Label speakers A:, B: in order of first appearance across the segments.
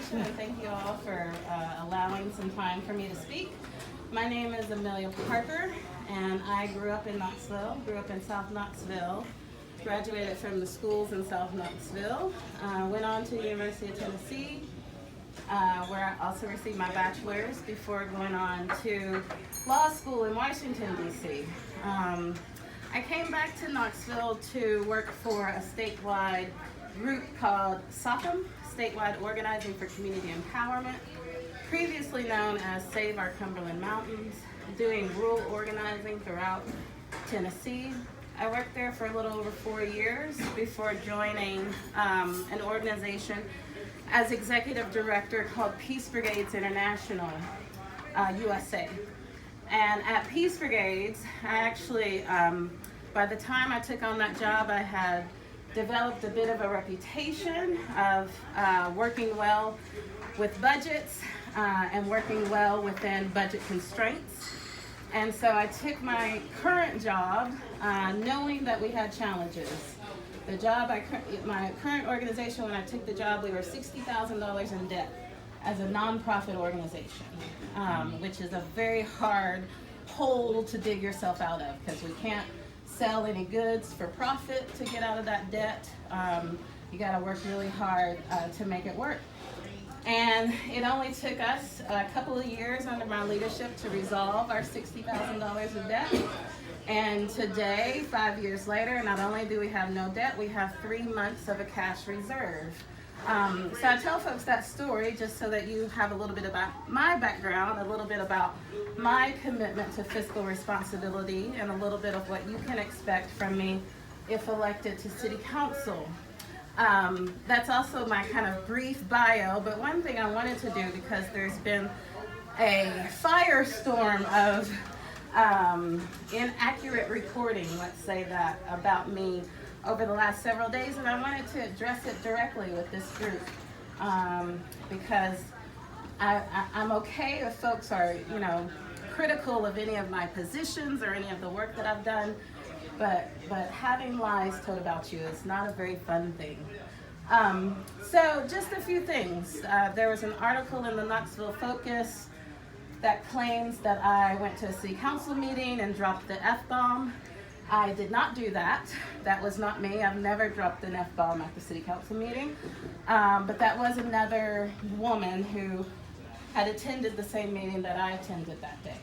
A: invitation, and thank you all for allowing some time for me to speak. My name is Amelia Parker, and I grew up in Knoxville, grew up in South Knoxville, graduated from the schools in South Knoxville, went on to the University of Tennessee, where I also received my bachelor's before going on to law school in Washington, D.C. I came back to Knoxville to work for a statewide group called SOCM, Statewide Organizing for Community Empowerment, previously known as Save Our Cumberland Mountains, doing rural organizing throughout Tennessee. I worked there for a little over 4 years before joining an organization as executive director called Peace Brigades International, USA. And at Peace Brigades, I actually, by the time I took on that job, I had developed a bit of a reputation of working well with budgets and working well within budget constraints. And so I took my current job knowing that we had challenges. The job, my current organization, when I took the job, we were $60,000 in debt as a nonprofit organization, which is a very hard hole to dig yourself out of because we can't sell any goods for profit to get out of that debt. You got to work really hard to make it work. And it only took us a couple of years under my leadership to resolve our $60,000 of debt. And today, 5 years later, not only do we have no debt, we have 3 months of a cash reserve. So I tell folks that story just so that you have a little bit about my background, a little bit about my commitment to fiscal responsibility, and a little bit of what you can expect from me if elected to city council. That's also my kind of brief bio, but one thing I wanted to do, because there's been a firestorm of inaccurate reporting, let's say that, about me over the last several days, and I wanted to address it directly with this group because I'm okay if folks are, critical of any of my positions or any of the work that I've done, but having lies told about you is not a very fun thing. So just a few things. There was an article in the Knoxville Focus that claims that I went to a city council meeting and dropped the F-bomb. I did not do that. That was not me. I've never dropped an F-bomb at the city council meeting. But that was another woman who had attended the same meeting that I attended that day.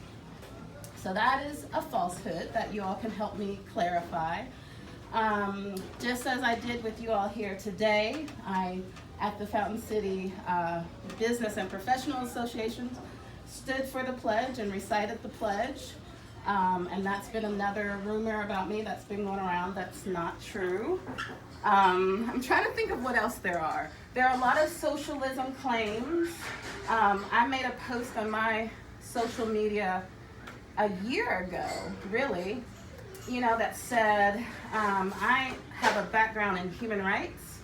A: So that is a falsehood that you all can help me clarify. Just as I did with you all here today, I, at the Fountain City Business and Professional Associations, stood for the pledge and recited the pledge. And that's been another rumor about me that's been going around that's not true. I'm trying to think of what else there are. There are a lot of socialism claims. I made a post on my social media a year ago, really, that said, I have a background in human rights,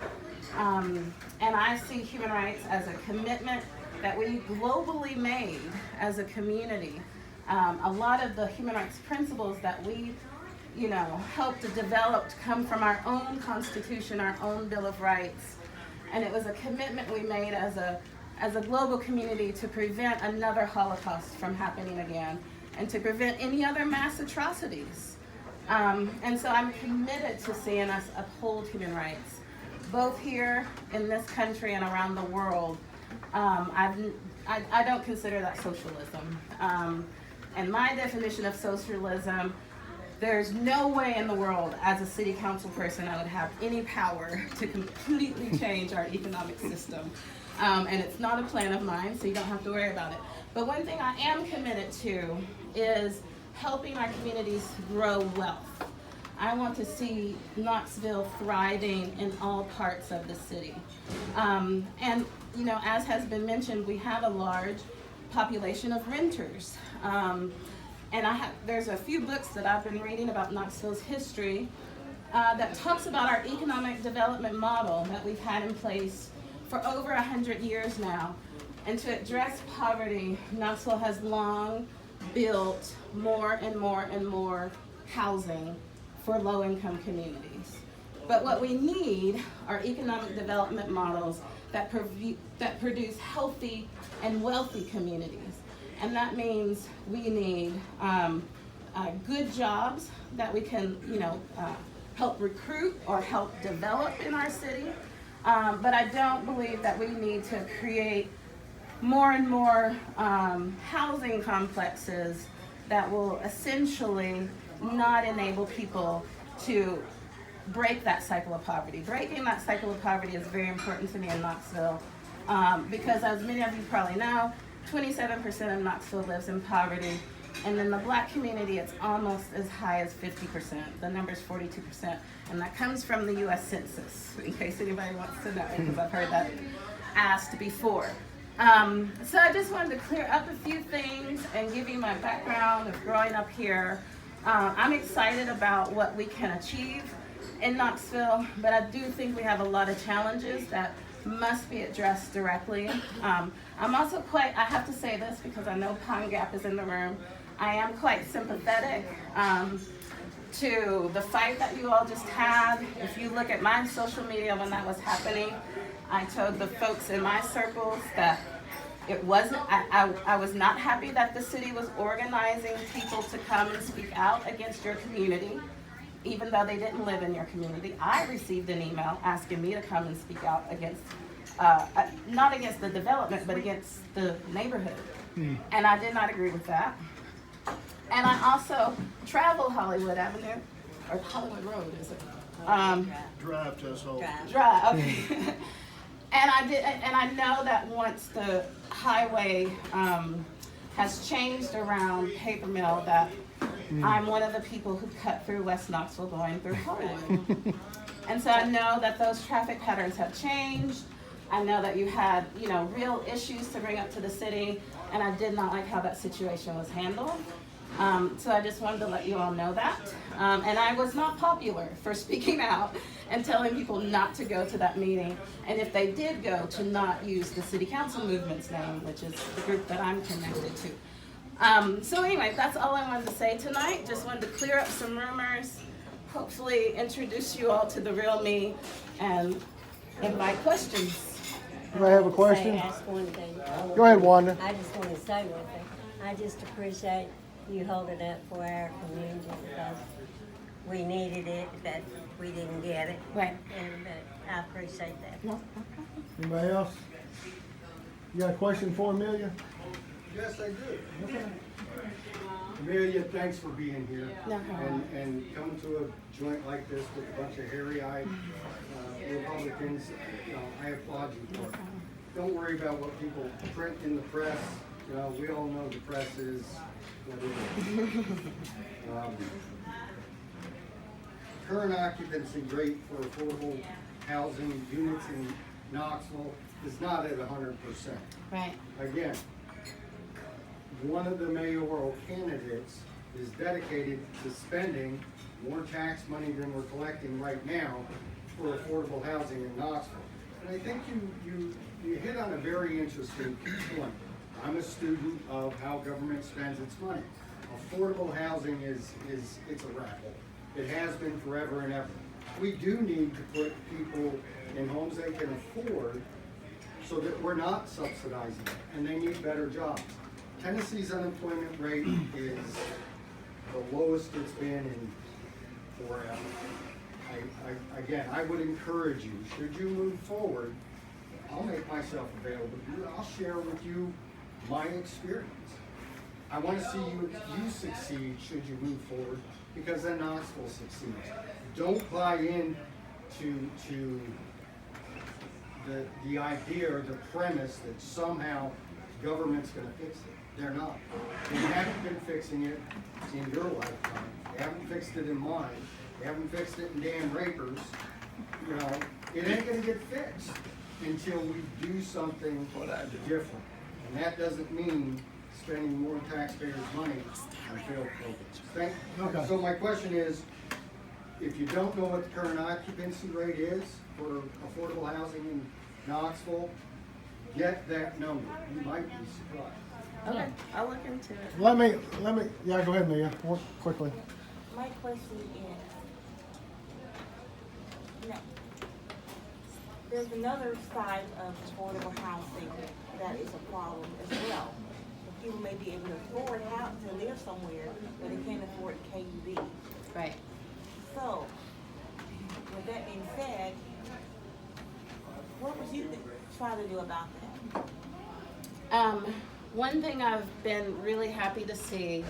A: and I see human rights as a commitment that we globally made as a community. A lot of the human rights principles that we, helped to develop come from our own Constitution, our own Bill of Rights. And it was a commitment we made as a global community to prevent another Holocaust from happening again and to prevent any other mass atrocities. And so I'm committed to seeing us uphold human rights, both here in this country and around the world. I don't consider that socialism. And my definition of socialism, there's no way in the world as a city council person I would have any power to completely change our economic system. And it's not a plan of mine, so you don't have to worry about it. But one thing I am committed to is helping our communities grow wealth. I want to see Knoxville thriving in all parts of the city. And, as has been mentioned, we have a large population of renters. And there's a few books that I've been reading about Knoxville's history that talks about our economic development model that we've had in place for over 100 years now. And to address poverty, Knoxville has long built more and more and more housing for low-income communities. But what we need are economic development models that produce healthy and wealthy communities. And that means we need good jobs that we can, help recruit or help develop in our city. But I don't believe that we need to create more and more housing complexes that will essentially not enable people to break that cycle of poverty. Breaking that cycle of poverty is very important to me in Knoxville because, as many of you probably know, 27% of Knoxville lives in poverty, and in the Black community it's almost as high as 50%. The number is 42%, and that comes from the U.S. Census, in case anybody wants to know, because I've heard that asked before. So I just wanted to clear up a few things and give you my background of growing up here. I'm excited about what we can achieve in Knoxville, but I do think we have a lot of challenges that must be addressed directly. I'm also I have to say this because I know Pine Gap is in the room, I am quite sympathetic to the fight that you all just had. If you look at my social media when that was happening, I told the folks in my circles that it wasn't, I was not happy that the city was organizing people to come and speak out against your community, even though they didn't live in your community. I received an email asking me to come and speak out against, not against the development, but against the neighborhood. And I did not agree with that. And I also travel Hollywood Avenue, or Hollywood Road, is it?
B: Drive to us all.
A: Drive, okay. And I know that once the highway has changed around Paper Mill, that I'm one of the people who cut through West Knoxville going through Hollywood. And so I know that those traffic patterns have changed. I know that you had, real issues to bring up to the city, and I did not like how that situation was handled. So I just wanted to let you all know that. And I was not popular for speaking out and telling people not to go to that meeting. And if they did go, to not use the city council movement's name, which is the group that I'm connected to. So anyway, that's all I wanted to say tonight. Just wanted to clear up some rumors, hopefully introduce you all to the real me, and invite questions.
C: Anybody have a question?
D: Ask one thing.
C: Go ahead, Wanda.
D: I just want to say one thing. I just appreciate you holding up for our community because we needed it, but we didn't get it.
A: Right.
D: And I appreciate that.
C: Anybody else? You got a question for Amelia?
B: Yes, I do. Amelia, thanks for being here
A: No.
B: and coming to a joint like this with a bunch of hairy-eyed Republicans. I applaud you for it. Don't worry about what people print in the press. We all know the press is what it is. Current occupancy rate for affordable housing units in Knoxville is not at 100%.
A: Right.
B: Again, one of the mayoral candidates is dedicated to spending more tax money than we're collecting right now for affordable housing in Knoxville. And I think you hit on a very interesting point. I'm a student of how government spends its money. Affordable housing it's a racket. It has been forever and ever. We do need to put people in homes they can afford so that we're not subsidizing them, and they need better jobs. Tennessee's unemployment rate is the lowest it's been in forever. Again, I would encourage you, should you move forward, I'll make myself available to you. I'll share with you my experience. I want to see you succeed should you move forward, because then Knoxville succeeds. Don't buy in to the idea or the premise that somehow government's going to fix it. They're not. They haven't been fixing it in your lifetime. They haven't fixed it in mine. They haven't fixed it in Dan Raper's. It ain't going to get fixed until we do something different. And that doesn't mean spending more taxpayers' money on failed programs. So my question is, if you don't know what the current occupancy rate is for affordable housing in Knoxville, get that number. You might be surprised.
A: Okay, I'll look into it.
C: Let me, yeah, go ahead, Amelia, quickly.
E: My question is, no. there's another side of affordable housing that is a problem as well. People may be able to afford to live somewhere, but they can't afford KUB.
A: Right.
E: So, with that being said, what would you try to do about that?
A: One thing I've been really happy to see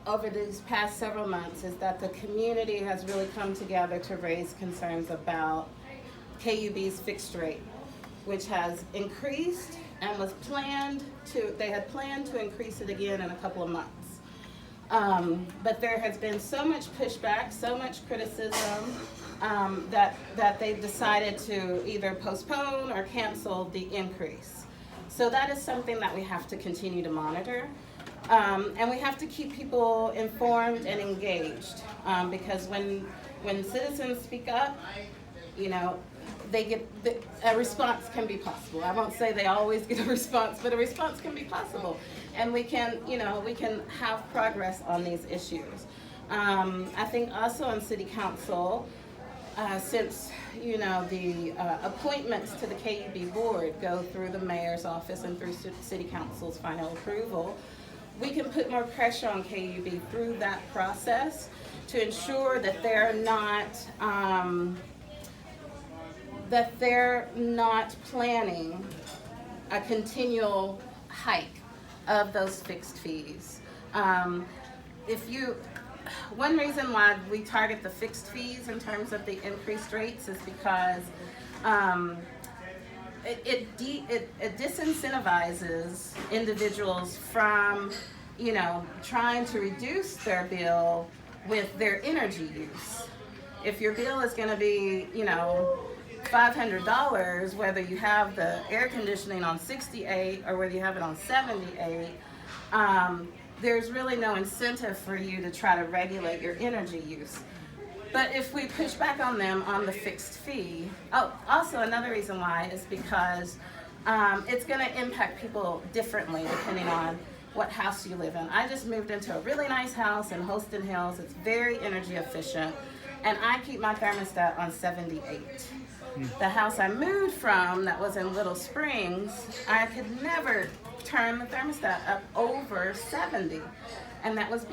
A: over these past several months is that the community has really come together to raise concerns about KUB's fixed rate, which has increased and was they had planned to increase it again in a couple of months. But there has been so much pushback, so much criticism, that they've decided to either postpone or cancel the increase. So that is something that we have to continue to monitor. And we have to keep people informed and engaged, because when citizens speak up, you know, a response can be possible. I won't say they always get a response, but a response can be possible. And we can have progress on these issues. I think also on City Council, since, the appointments to the KUB board go through the mayor's office and through City Council's final approval, we can put more pressure on KUB through that process to ensure that they're not planning a continual hike of those fixed fees. One reason why we target the fixed fees in terms of the increased rates is because it disincentivizes individuals from, trying to reduce their bill with their energy use. If your bill is going to be, $500, whether you have the air conditioning on 68 or whether you have it on 78, there's really no incentive for you to try to regulate your energy use. But if we push back on them on the fixed fee, also another reason why is because it's going to impact people differently depending on what house you live in. I just moved into a really nice house in Holston Hills. It's very energy efficient, and I keep my thermostat on 78. The house I moved from that was in Little Springs, I could never turn the thermostat up over 70, and it was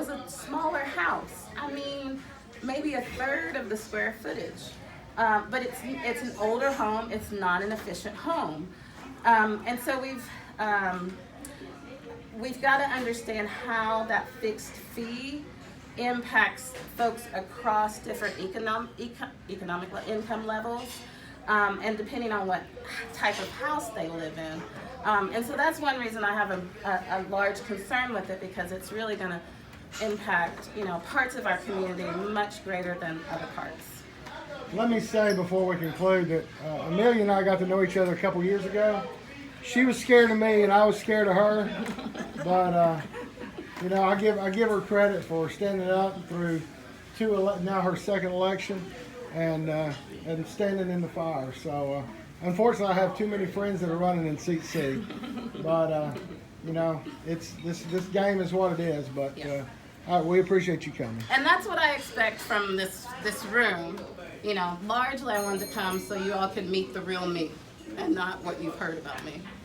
A: a smaller house. I mean, maybe a third of the square footage, but it's an older home. It's not an efficient home, and so we've got to understand how that fixed fee impacts folks across different economic income levels, and depending on what type of house they live in. And so that's one reason I have a large concern with it, because it's really going to impact, parts of our community much greater than other parts.
C: Let me say before we conclude that Amelia and I got to know each other a couple years ago. She was scared of me and I was scared of her, but I give her credit for standing up through now her second election, and standing in the fire. So unfortunately, I have too many friends that are running in seat C, but it's this game is what it is. But all right, we appreciate you coming.
A: And that's what I expect from this room. Largely I wanted to come so you all could meet the real me and not what you've heard about me.